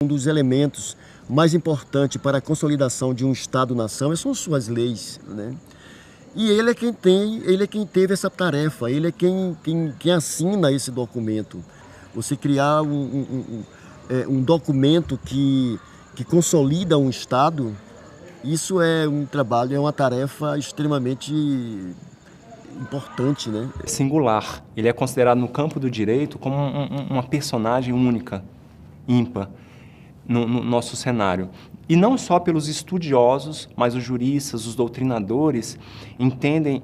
Um dos elementos mais importantes para a consolidação de um Estado-nação são suas leis, né? E ele é quem teve essa tarefa, ele é quem assina esse documento. Você criar um documento que consolida um Estado, isso é um trabalho, é uma tarefa extremamente importante, né? Singular. Ele é considerado no campo do direito como uma personagem única, ímpar, no nosso cenário. E não só pelos estudiosos, mas os juristas, os doutrinadores, entendem,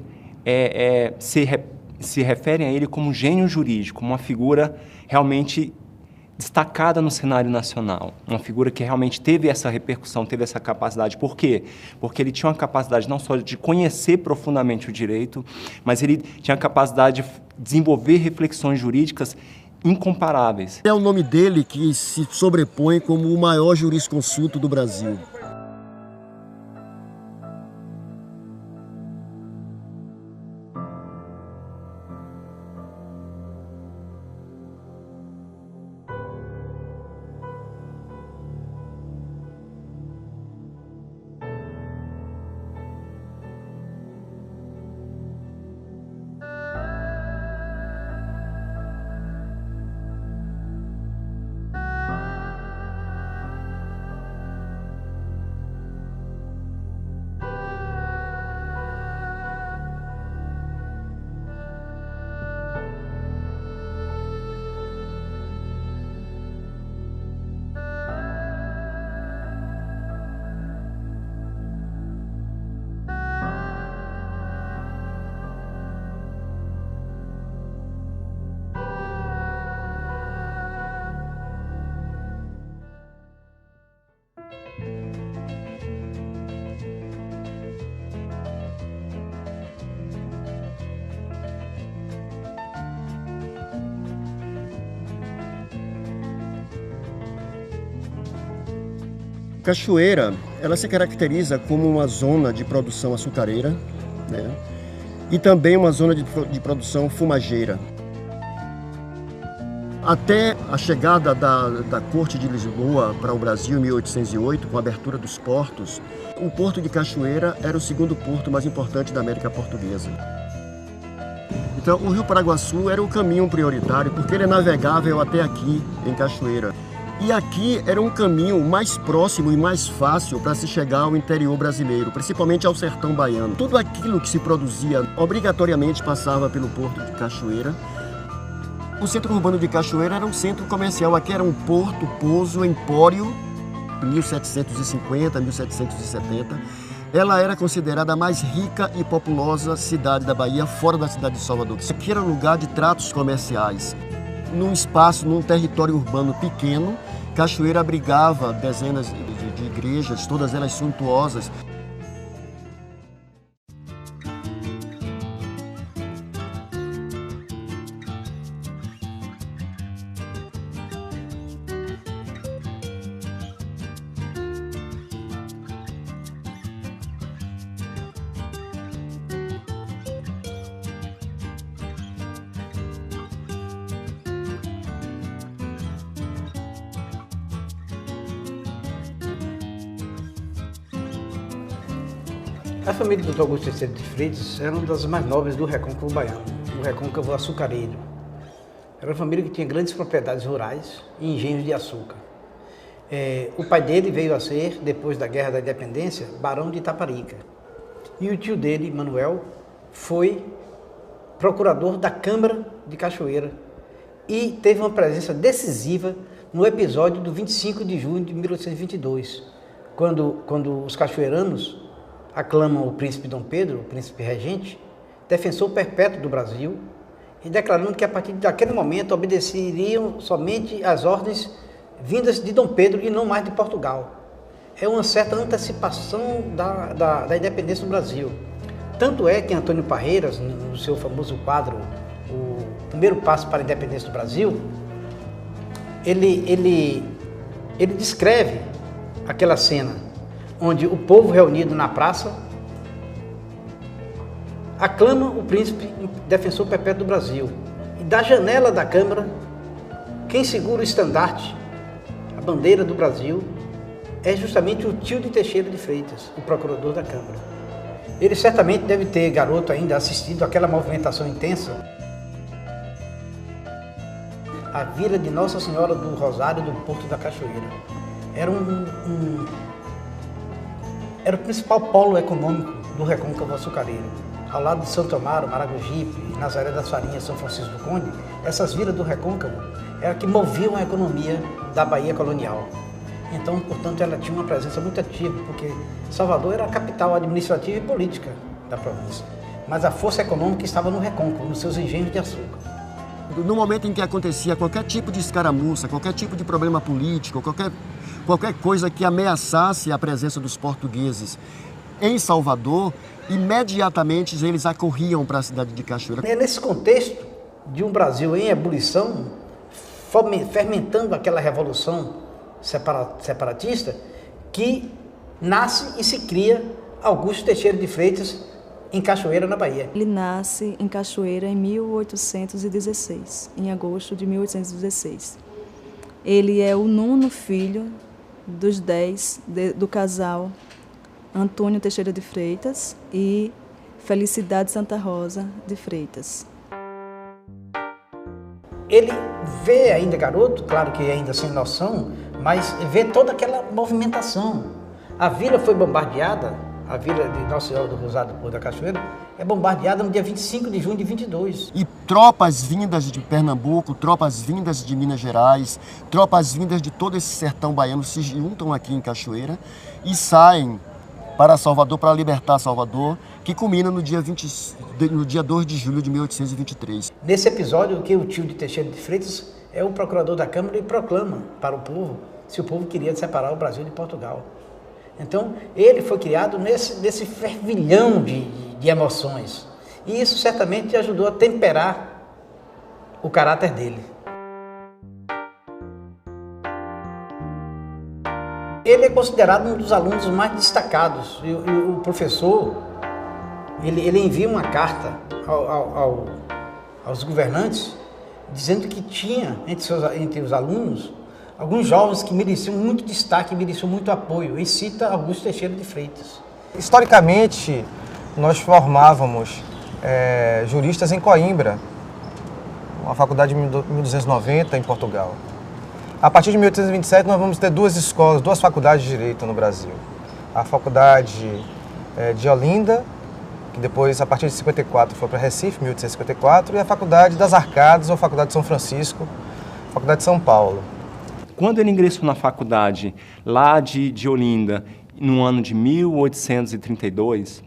se referem a ele como um gênio jurídico, uma figura realmente destacada no cenário nacional, uma figura que realmente teve essa repercussão, teve essa capacidade. Por quê? Porque ele tinha uma capacidade não só de conhecer profundamente o direito, mas ele tinha a capacidade de desenvolver reflexões jurídicas incomparáveis. É o nome dele que se sobrepõe como o maior jurisconsulto do Brasil. Cachoeira, ela se caracteriza como uma zona de produção açucareira, né? E também uma zona de produção fumageira. Até a chegada da Corte de Lisboa para o Brasil em 1808, com a abertura dos portos, o Porto de Cachoeira era o segundo porto mais importante da América Portuguesa. Então, o Rio Paraguaçu era o caminho prioritário, porque ele é navegável até aqui, em Cachoeira. E aqui era um caminho mais próximo e mais fácil para se chegar ao interior brasileiro, principalmente ao sertão baiano. Tudo aquilo que se produzia obrigatoriamente passava pelo Porto de Cachoeira. O centro urbano de Cachoeira era um centro comercial, aqui era um porto, pouso, empório, 1750, 1770. Ela era considerada a mais rica e populosa cidade da Bahia, fora da cidade de Salvador. Aqui era um lugar de tratos comerciais. Num espaço, num território urbano pequeno, Cachoeira abrigava dezenas de igrejas, todas elas suntuosas. A família do Dr. Augusto III de Freitas era uma das mais nobres do recôncavo baiano, do recôncavo açucareiro. Era uma família que tinha grandes propriedades rurais e engenhos de açúcar. O pai dele veio a ser, depois da Guerra da Independência, barão de Itaparica. E o tio dele, Manuel, foi procurador da Câmara de Cachoeira e teve uma presença decisiva no episódio do 25 de junho de 1822, quando os cachoeiranos aclamam o príncipe Dom Pedro, o príncipe regente, defensor perpétuo do Brasil, e declarando que a partir daquele momento obedeceriam somente às ordens vindas de Dom Pedro e não mais de Portugal. É uma certa antecipação da independência do Brasil. Tanto é que Antônio Parreiras, no seu famoso quadro O Primeiro Passo para a Independência do Brasil, ele descreve aquela cena onde o povo reunido na praça aclama o príncipe defensor perpétuo do Brasil. E da janela da Câmara, quem segura o estandarte, a bandeira do Brasil, é justamente o tio de Teixeira de Freitas, o procurador da Câmara. Ele certamente deve ter, garoto, ainda assistido àquela movimentação intensa. A vila de Nossa Senhora do Rosário do Porto da Cachoeira. Era o principal polo econômico do recôncavo açucareiro. Ao lado de Santo Amaro, Maragogipe, Nazaré das Farinhas, São Francisco do Conde, essas vilas do recôncavo eram que moviam a economia da Bahia colonial. Então, portanto, ela tinha uma presença muito ativa, porque Salvador era a capital administrativa e política da província. Mas a força econômica estava no recôncavo, nos seus engenhos de açúcar. No momento em que acontecia qualquer tipo de escaramuça, qualquer tipo de problema político, qualquer coisa que ameaçasse a presença dos portugueses em Salvador, imediatamente eles acorriam para a cidade de Cachoeira. É nesse contexto de um Brasil em ebulição, fermentando aquela revolução separatista, que nasce e se cria Augusto Teixeira de Freitas em Cachoeira, na Bahia. Ele nasce em Cachoeira em 1816, em agosto de 1816. Ele é o 9º filho dos 10 do casal Antônio Teixeira de Freitas e Felicidade Santa Rosa de Freitas. Ele vê ainda garoto, claro que ainda sem noção, mas vê toda aquela movimentação. A vila foi bombardeada, a vila de Nossa Senhora do Rosário do Porto da Cachoeira, é bombardeada no dia 25 de junho de 22. E tropas vindas de Pernambuco, tropas vindas de Minas Gerais, tropas vindas de todo esse sertão baiano se juntam aqui em Cachoeira e saem para Salvador, para libertar Salvador, que culmina no dia 2 de julho de 1823. Nesse episódio, que o tio de Teixeira de Freitas é o procurador da Câmara e proclama para o povo se o povo queria separar o Brasil de Portugal. Então, ele foi criado nesse fervilhão de emoções. E isso certamente ajudou a temperar o caráter dele. Ele é considerado um dos alunos mais destacados. E o professor, ele envia uma carta aos governantes, dizendo que tinha entre os alunos alguns jovens que mereciam muito destaque, mereciam muito apoio, e cita Augusto Teixeira de Freitas. Historicamente, nós formávamos juristas em Coimbra, uma faculdade de 1290 em Portugal. A partir de 1827, nós vamos ter duas faculdades de Direito no Brasil. A faculdade de Olinda, que depois, a partir de 54, foi para Recife, 1854, e a faculdade das Arcadas, ou faculdade de São Francisco, faculdade de São Paulo. Quando ele ingressou na faculdade lá de Olinda, no ano de 1832,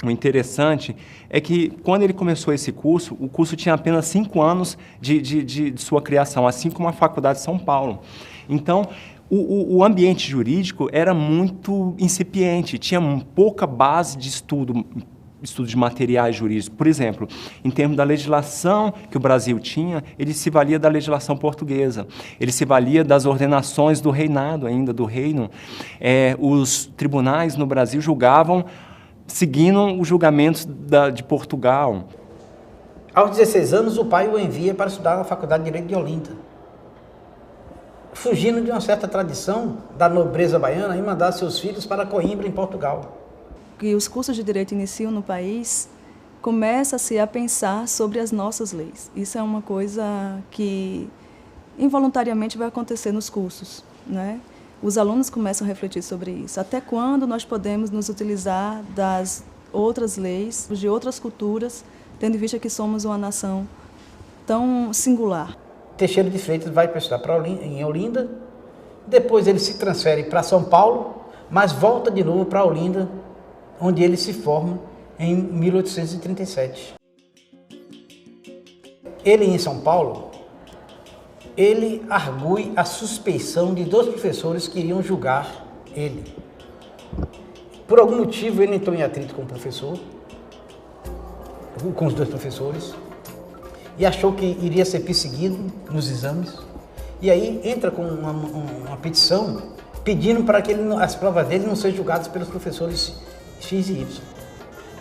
o interessante é que, quando ele começou esse curso, o curso tinha apenas 5 anos de sua criação, assim como a Faculdade de São Paulo. Então, o ambiente jurídico era muito incipiente, tinha pouca base de estudo de materiais jurídicos. Por exemplo, em termos da legislação que o Brasil tinha, ele se valia da legislação portuguesa, ele se valia das ordenações do reinado ainda, do reino. Os tribunais no Brasil julgavam seguindo os julgamentos de Portugal. Aos 16 anos, o pai o envia para estudar na Faculdade de Direito de Olinda, fugindo de uma certa tradição da nobreza baiana em mandar seus filhos para Coimbra, em Portugal. Que os cursos de direito iniciam no país, começa-se a pensar sobre as nossas leis. Isso é uma coisa que involuntariamente vai acontecer nos cursos, né? Os alunos começam a refletir sobre isso. Até quando nós podemos nos utilizar das outras leis, de outras culturas, tendo em vista que somos uma nação tão singular? Teixeira de Freitas vai para estudar em Olinda, depois ele se transfere para São Paulo, mas volta de novo para Olinda, onde ele se forma em 1837. Ele, em São Paulo, ele argue a suspeição de 2 professores que iriam julgar ele. Por algum motivo, ele entrou em atrito com o professor, com os 2 professores, e achou que iria ser perseguido nos exames. E aí entra com uma petição pedindo para que as provas dele não sejam julgadas pelos professores X e Y.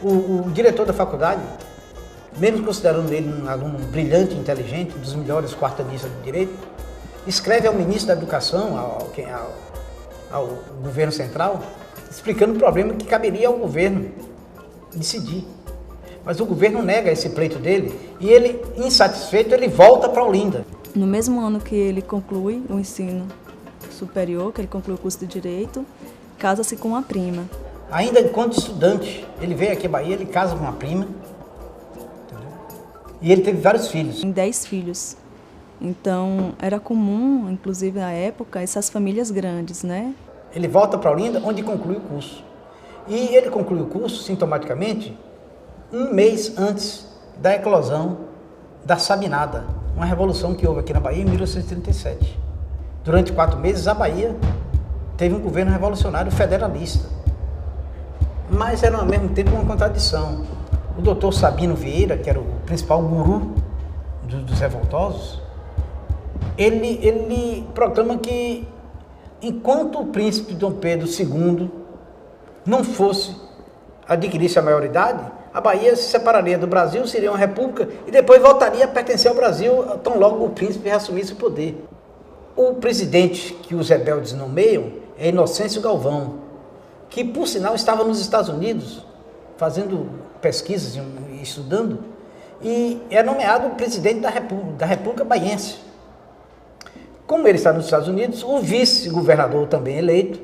O diretor da faculdade, mesmo considerando ele um aluno brilhante, inteligente, um dos melhores quartanistas do direito, escreve ao ministro da Educação, ao governo central, explicando o problema que caberia ao governo decidir. Mas o governo nega esse pleito dele e ele, insatisfeito, ele volta para Olinda. No mesmo ano que ele conclui o ensino superior, que ele conclui o curso de Direito, casa-se com uma prima. Ainda enquanto estudante, ele veio aqui à Bahia, ele casa com uma prima, entendeu? E ele teve vários filhos. Tem 10 filhos. Então, era comum, inclusive na época, essas famílias grandes, né? Ele volta para Olinda, onde conclui o curso. E ele conclui o curso, sintomaticamente, um mês antes da eclosão da Sabinada, uma revolução que houve aqui na Bahia em 1837. Durante 4 meses, a Bahia teve um governo revolucionário federalista. Mas era, ao mesmo tempo, uma contradição. O doutor Sabino Vieira, que era o principal guru dos revoltosos, ele proclama que, enquanto o príncipe Dom Pedro II não fosse adquirisse a maioridade, a Bahia se separaria do Brasil, seria uma república e depois voltaria a pertencer ao Brasil, tão logo o príncipe reassumisse o poder. O presidente que os rebeldes nomeiam é Inocêncio Galvão, que, por sinal, estava nos Estados Unidos fazendo pesquisas e estudando, e é nomeado presidente da República Baiense. Como ele está nos Estados Unidos, o vice-governador também eleito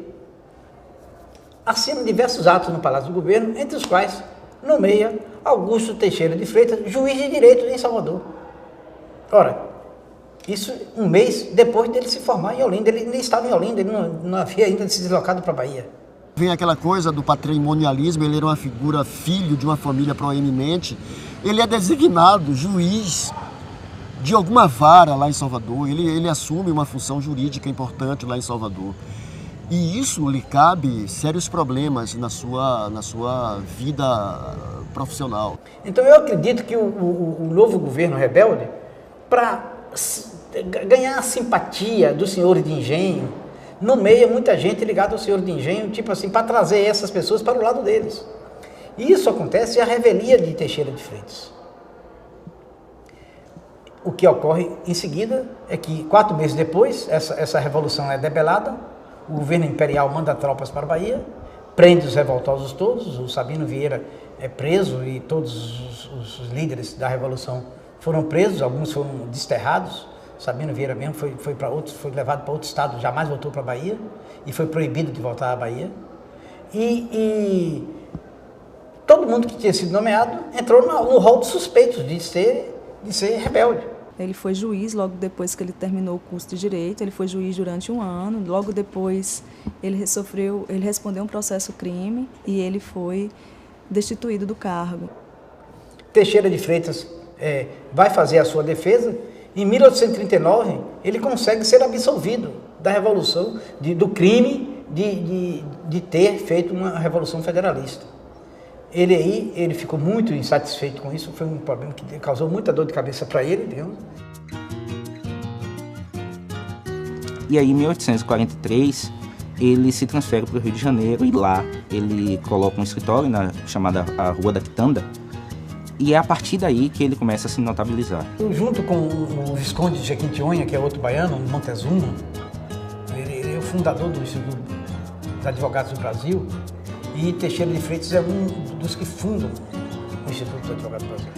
assina diversos atos no Palácio do Governo, entre os quais nomeia Augusto Teixeira de Freitas, juiz de direito em Salvador. Ora, isso um mês depois dele se formar em Olinda. Ele ainda estava em Olinda, ele não havia ainda se deslocado para a Bahia. Vem aquela coisa do patrimonialismo, ele era uma figura, filho de uma família proeminente. Ele é designado juiz de alguma vara lá em Salvador, ele assume uma função jurídica importante lá em Salvador. E isso lhe cabe sérios problemas na sua vida profissional. Então eu acredito que o novo governo rebelde, para ganhar a simpatia dos senhores de engenho, nomeia muita gente ligada ao senhor de engenho, tipo assim, para trazer essas pessoas para o lado deles. E isso acontece à revelia de Teixeira de Freitas. O que ocorre em seguida é que 4 meses depois, essa revolução é debelada, o governo imperial manda tropas para a Bahia, prende os revoltosos todos, o Sabino Vieira é preso e todos os líderes da revolução foram presos, alguns foram desterrados. Sabino Vieira mesmo foi levado para outro estado, jamais voltou para a Bahia e foi proibido de voltar à Bahia. E todo mundo que tinha sido nomeado entrou no rol de suspeitos de ser rebelde. Ele foi juiz logo depois que ele terminou o curso de Direito, ele foi juiz durante 1 ano, logo depois ele respondeu um processo crime e ele foi destituído do cargo. Teixeira de Freitas vai fazer a sua defesa. Em 1839, ele consegue ser absolvido da revolução, do crime de ter feito uma revolução federalista. Ele ficou muito insatisfeito com isso, foi um problema que causou muita dor de cabeça para ele, digamos. E aí, em 1843, ele se transfere para o Rio de Janeiro e lá ele coloca um escritório chamada a Rua da Quitanda, e é a partir daí que ele começa a se notabilizar. Junto com o Visconde de Jequitinhonha, que é outro baiano, Montezuma, ele é o fundador do Instituto dos Advogados do Brasil, e Teixeira de Freitas é um dos que fundam o Instituto dos Advogados do Brasil.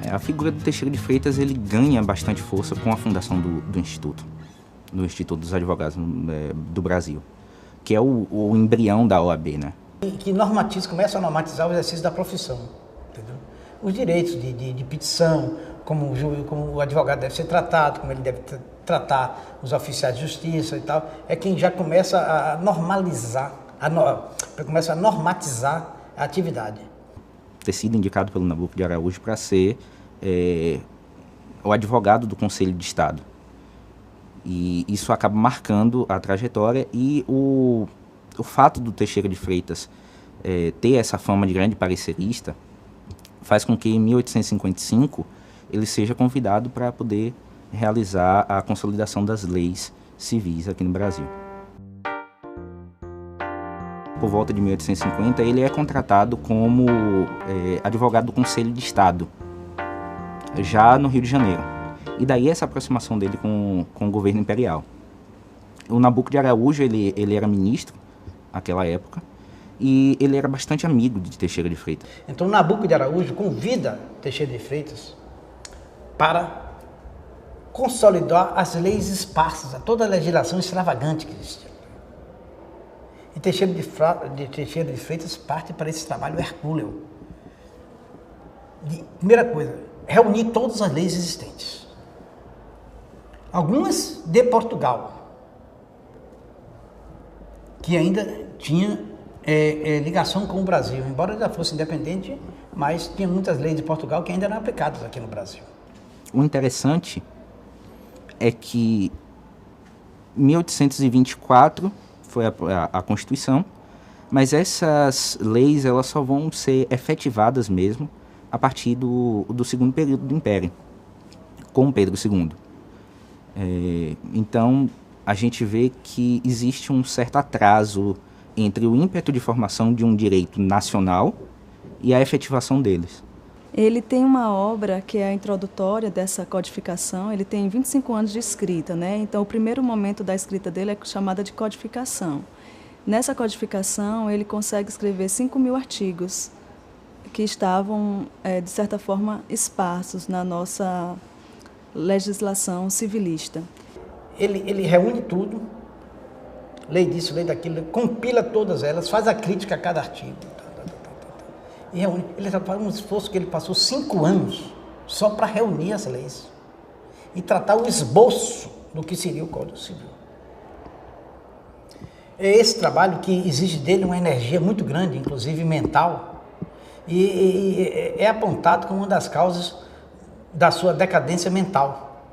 A figura do Teixeira de Freitas ele ganha bastante força com a fundação do Instituto dos Advogados do Brasil, que é o embrião da OAB, né? Que começa a normatizar o exercício da profissão, entendeu? Os direitos de petição, como o advogado deve ser tratado, como ele deve tratar os oficiais de justiça e tal, é quem já começa a normalizar, começa a normatizar a atividade. Ter sido indicado pelo Nabuco de Araújo para ser o advogado do Conselho de Estado. E isso acaba marcando a trajetória e o fato do Teixeira de Freitas ter essa fama de grande parecerista faz com que em 1855 ele seja convidado para poder realizar a consolidação das leis civis aqui no Brasil. Por volta de 1850, ele é contratado como advogado do Conselho de Estado, já no Rio de Janeiro. E daí essa aproximação dele com o governo imperial. O Nabuco de Araújo, ele era ministro naquela época, e ele era bastante amigo de Teixeira de Freitas. Então Nabuco de Araújo convida Teixeira de Freitas para consolidar as leis esparsas, a toda a legislação extravagante que existia. E Teixeira de Freitas parte para esse trabalho hercúleo. Primeira coisa, reunir todas as leis existentes. Algumas de Portugal, que ainda tinha ligação com o Brasil, embora já fosse independente, mas tinha muitas leis de Portugal que ainda eram aplicadas aqui no Brasil. O interessante é que 1824 foi a Constituição, mas essas leis elas só vão ser efetivadas mesmo a partir do segundo período do Império, com Pedro II. Então, a gente vê que existe um certo atraso entre o ímpeto de formação de um direito nacional e a efetivação deles. Ele tem uma obra que é a introdutória dessa codificação, ele tem 25 anos de escrita, né? Então o primeiro momento da escrita dele é chamada de codificação. Nessa codificação ele consegue escrever 5.000 artigos que estavam, de certa forma, esparsos na nossa legislação civilista. Ele reúne tudo, lei disso, lei daquilo, compila todas elas, faz a crítica a cada artigo. E reúne. Ele faz um esforço que ele passou 5 anos só para reunir as leis e tratar o esboço do que seria o Código Civil. É esse trabalho que exige dele uma energia muito grande, inclusive mental, e é apontado como uma das causas da sua decadência mental.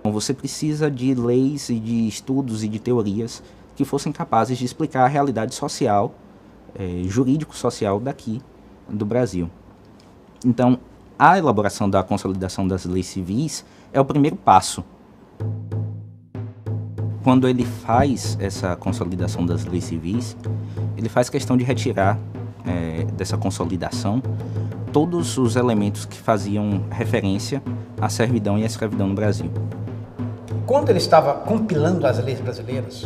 Você precisa de leis e de estudos e de teorias que fossem capazes de explicar a realidade social, jurídico-social daqui do Brasil. Então, a elaboração da consolidação das leis civis é o primeiro passo. Quando ele faz essa consolidação das leis civis, ele faz questão de retirar dessa consolidação todos os elementos que faziam referência à servidão e à escravidão no Brasil. Quando ele estava compilando as leis brasileiras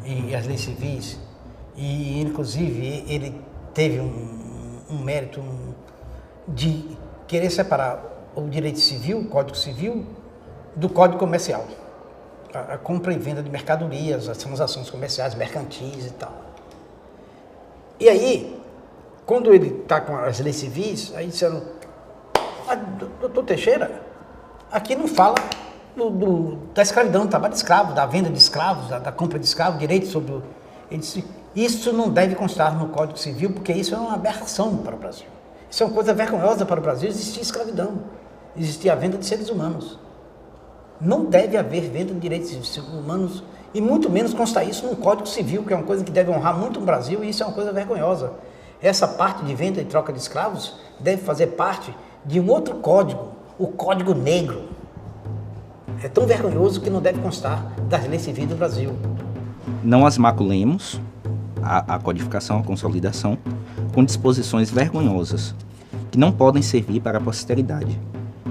e as leis civis, e inclusive ele teve um mérito de querer separar o direito civil, o Código Civil, do Código Comercial. A compra e venda de mercadorias, as transações comerciais, mercantis e tal. E aí, quando ele está com as leis civis, aí disseram, doutor Teixeira, aqui não fala da escravidão, do trabalho de escravo, da venda de escravos, da compra de escravos, direito sobre o... Ele disse, isso não deve constar no Código Civil, porque isso é uma aberração para o Brasil. Isso é uma coisa vergonhosa para o Brasil, existia escravidão, existia a venda de seres humanos. Não deve haver venda de direitos humanos, e muito menos constar isso no Código Civil, que é uma coisa que deve honrar muito o Brasil, e isso é uma coisa vergonhosa. Essa parte de venda e troca de escravos deve fazer parte de um outro código, o Código Negro. É tão vergonhoso que não deve constar das leis civis do Brasil. Não as maculemos, a codificação, a consolidação, com disposições vergonhosas, que não podem servir para a posteridade.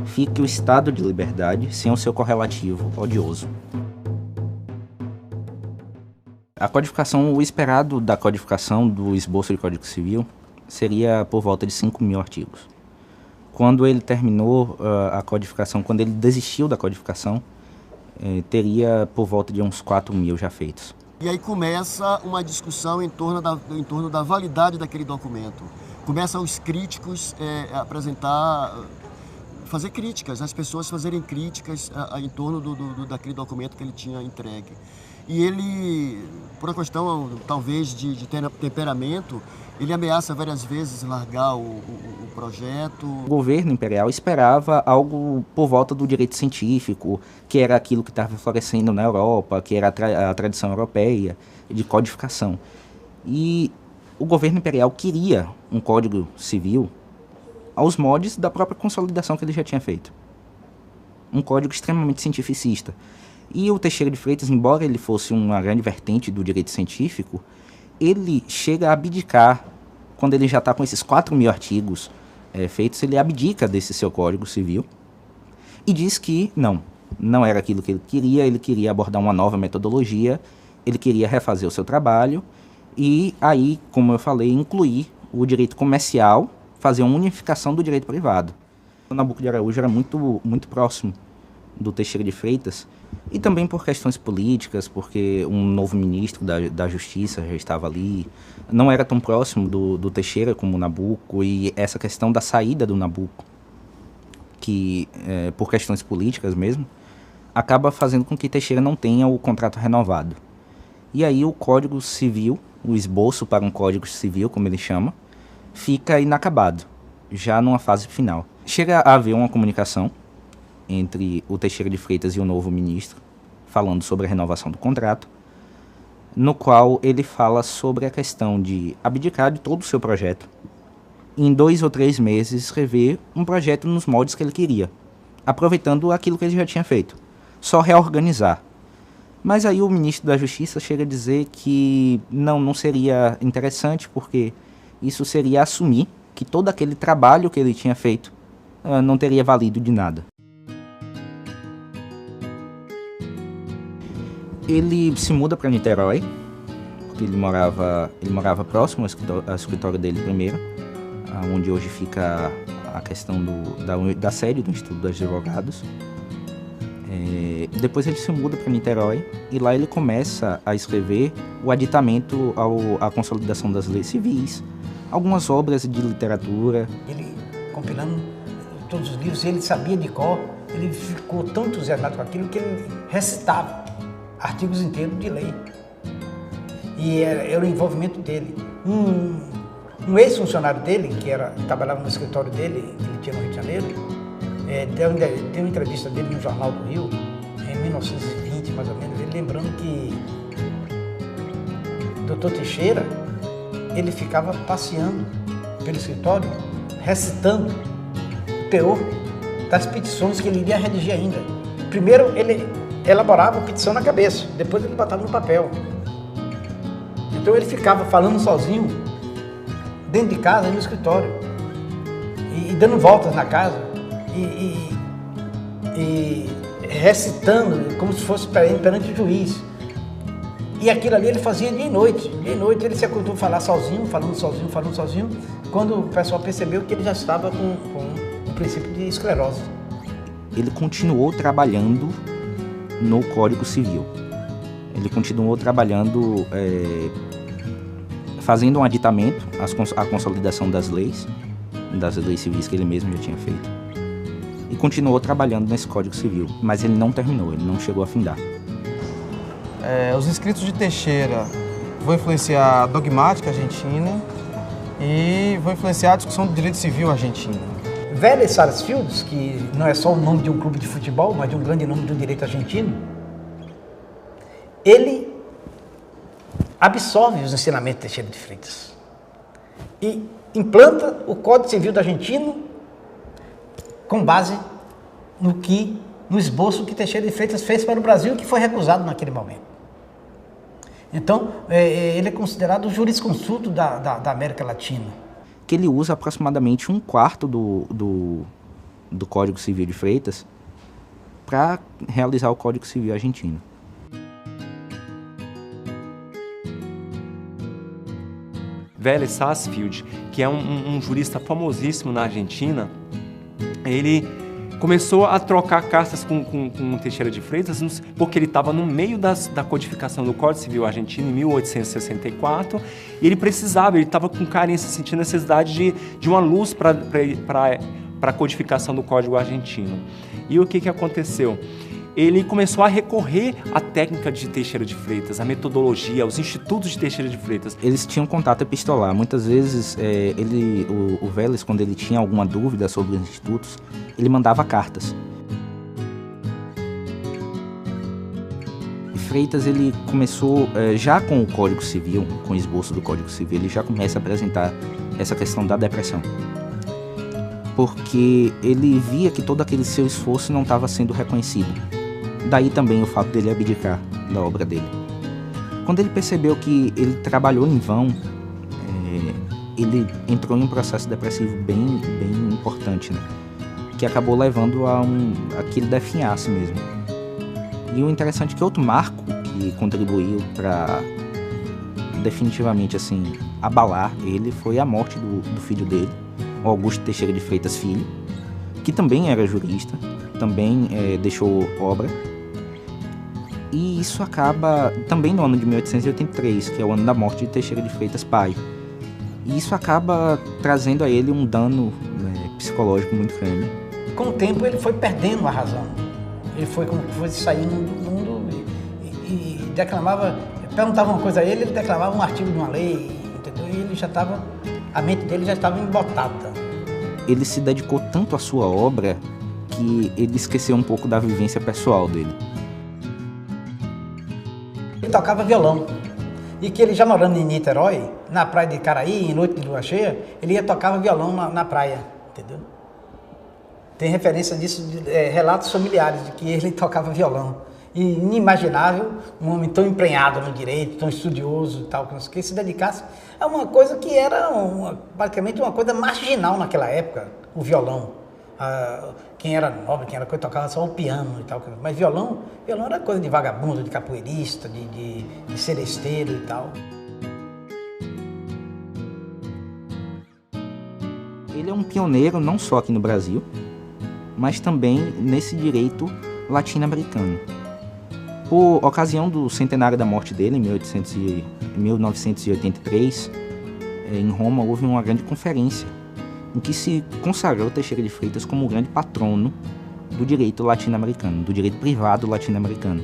Fique o estado de liberdade sem o seu correlativo odioso. A codificação, o esperado da codificação do esboço de Código Civil seria por volta de 5.000 artigos. Quando ele terminou a codificação, quando ele desistiu da codificação, teria por volta de uns 4.000 já feitos. E aí começa uma discussão em torno da validade daquele documento. Começam os críticos a fazer críticas, as pessoas fazerem críticas em torno daquele documento que ele tinha entregue. E ele, por uma questão talvez de temperamento, ele ameaça várias vezes largar o projeto. O governo imperial esperava algo por volta do direito científico, que era aquilo que estava florescendo na Europa, que era a tradição europeia de codificação. E o governo imperial queria um código civil aos moldes da própria consolidação que ele já tinha feito. Um código extremamente cientificista. E o Teixeira de Freitas, embora ele fosse uma grande vertente do direito científico, ele chega a abdicar, quando ele já está com esses 4.000 artigos feitos, ele abdica desse seu Código Civil e diz que, não, não era aquilo que ele queria abordar uma nova metodologia, ele queria refazer o seu trabalho e aí, como eu falei, incluir o direito comercial, fazer uma unificação do direito privado. O Nabuco de Araújo era muito, muito próximo do Teixeira de Freitas, e também por questões políticas, porque um novo ministro da Justiça já estava ali, não era tão próximo do Teixeira como o Nabuco, e essa questão da saída do Nabuco, que por questões políticas mesmo, acaba fazendo com que Teixeira não tenha o contrato renovado. E aí o Código Civil, o esboço para um Código Civil, como ele chama, fica inacabado, já numa fase final. Chega a haver uma comunicação entre o Teixeira de Freitas e o novo ministro, falando sobre a renovação do contrato, no qual ele fala sobre a questão de abdicar de todo o seu projeto, e em 2 ou 3 meses rever um projeto nos moldes que ele queria, aproveitando aquilo que ele já tinha feito, só reorganizar. Mas aí o ministro da Justiça chega a dizer que não seria interessante, porque isso seria assumir que todo aquele trabalho que ele tinha feito não teria valido de nada. Ele se muda para Niterói, porque ele morava próximo ao escritório dele primeiro, onde hoje fica a questão da sede do Instituto dos Advogados. Depois ele se muda para Niterói e lá ele começa a escrever o aditamento à consolidação das leis civis, algumas obras de literatura. Ele compilando todos os livros, ele sabia de cor, ele ficou tão entusiasmado com aquilo que ele recitava artigos inteiros de lei. E era o envolvimento dele. Um ex-funcionário dele, que trabalhava no escritório dele, que ele tinha no Rio de Janeiro, deu uma entrevista dele no Jornal do Rio, em 1920, mais ou menos, ele lembrando que o Dr. Teixeira, ele ficava passeando pelo escritório, recitando o teor das petições que ele iria redigir ainda. Primeiro, ele elaborava a petição na cabeça, depois ele botava no papel. Então ele ficava falando sozinho, dentro de casa, no escritório, e dando voltas na casa, e recitando como se fosse perante o juiz. E aquilo ali ele fazia dia e noite. Dia e noite ele se acostumou a falar sozinho, falando sozinho, quando o pessoal percebeu que ele já estava com o princípio de esclerose. Ele continuou trabalhando no Código Civil. Ele continuou trabalhando, fazendo um aditamento à consolidação das leis civis que ele mesmo já tinha feito. E continuou trabalhando nesse Código Civil, mas ele não terminou, ele não chegou a findar. Os escritos de Teixeira vão influenciar a dogmática argentina e vão influenciar a discussão do direito civil argentino. Vélez Sarsfield, que não é só o nome de um clube de futebol, mas de um grande nome do direito argentino, ele absorve os ensinamentos de Teixeira de Freitas e implanta o Código Civil do argentino com base no esboço que Teixeira de Freitas fez para o Brasil, que foi recusado naquele momento. Então, ele é considerado o jurisconsulto da América Latina. Que ele usa aproximadamente 1/4 do Código Civil de Freitas para realizar o Código Civil argentino. Vélez Sarsfield, que é um jurista famosíssimo na Argentina, ele começou a trocar cartas com Teixeira de Freitas, porque ele estava no meio da codificação do Código Civil argentino em 1864, e ele estava com carência, sentindo necessidade de uma luz para a codificação do Código argentino. E o que aconteceu? Ele começou a recorrer à técnica de Teixeira de Freitas, à metodologia, aos institutos de Teixeira de Freitas. Eles tinham contato epistolar. Muitas vezes, o Vélez, quando ele tinha alguma dúvida sobre os institutos, ele mandava cartas. E Freitas, ele começou, já com o Código Civil, com o esboço do Código Civil, ele já começa a apresentar essa questão da depressão. Porque ele via que todo aquele seu esforço não estava sendo reconhecido. Daí também o fato dele abdicar da obra dele. Quando ele percebeu que ele trabalhou em vão, ele entrou em um processo depressivo bem importante, né? que acabou levando a que ele definhasse mesmo. E o interessante é que outro marco que contribuiu para definitivamente assim abalar ele foi a morte do filho dele, o Augusto Teixeira de Freitas Filho, que também era jurista, também deixou obra. E isso acaba também no ano de 1883, que é o ano da morte de Teixeira de Freitas pai. E isso acaba trazendo a ele um dano psicológico muito grande. Com o tempo ele foi perdendo a razão. Ele foi saindo do mundo e declamava, perguntava uma coisa a ele declamava um artigo de uma lei, entendeu? E ele já estava, a mente dele já estava embotada. Ele se dedicou tanto à sua obra que ele esqueceu um pouco da vivência pessoal dele. Ele tocava violão. E que ele já morando em Niterói, na praia de Caraí, em noite de lua cheia, ele tocava violão na praia, entendeu? Tem referência disso, relatos familiares de que ele tocava violão. E inimaginável um homem tão emprenhado no direito, tão estudioso e tal, que se dedicasse a uma coisa que era basicamente uma coisa marginal naquela época, o violão. Quem era nobre, quem era coisa, tocava só o piano e tal. Mas violão era coisa de vagabundo, de capoeirista, de seresteiro e tal. Ele é um pioneiro não só aqui no Brasil, mas também nesse direito latino-americano. Por ocasião do centenário da morte dele, em 1983, em Roma, houve uma grande conferência em que se consagrou Teixeira de Freitas como o grande patrono do direito latino-americano, do direito privado latino-americano.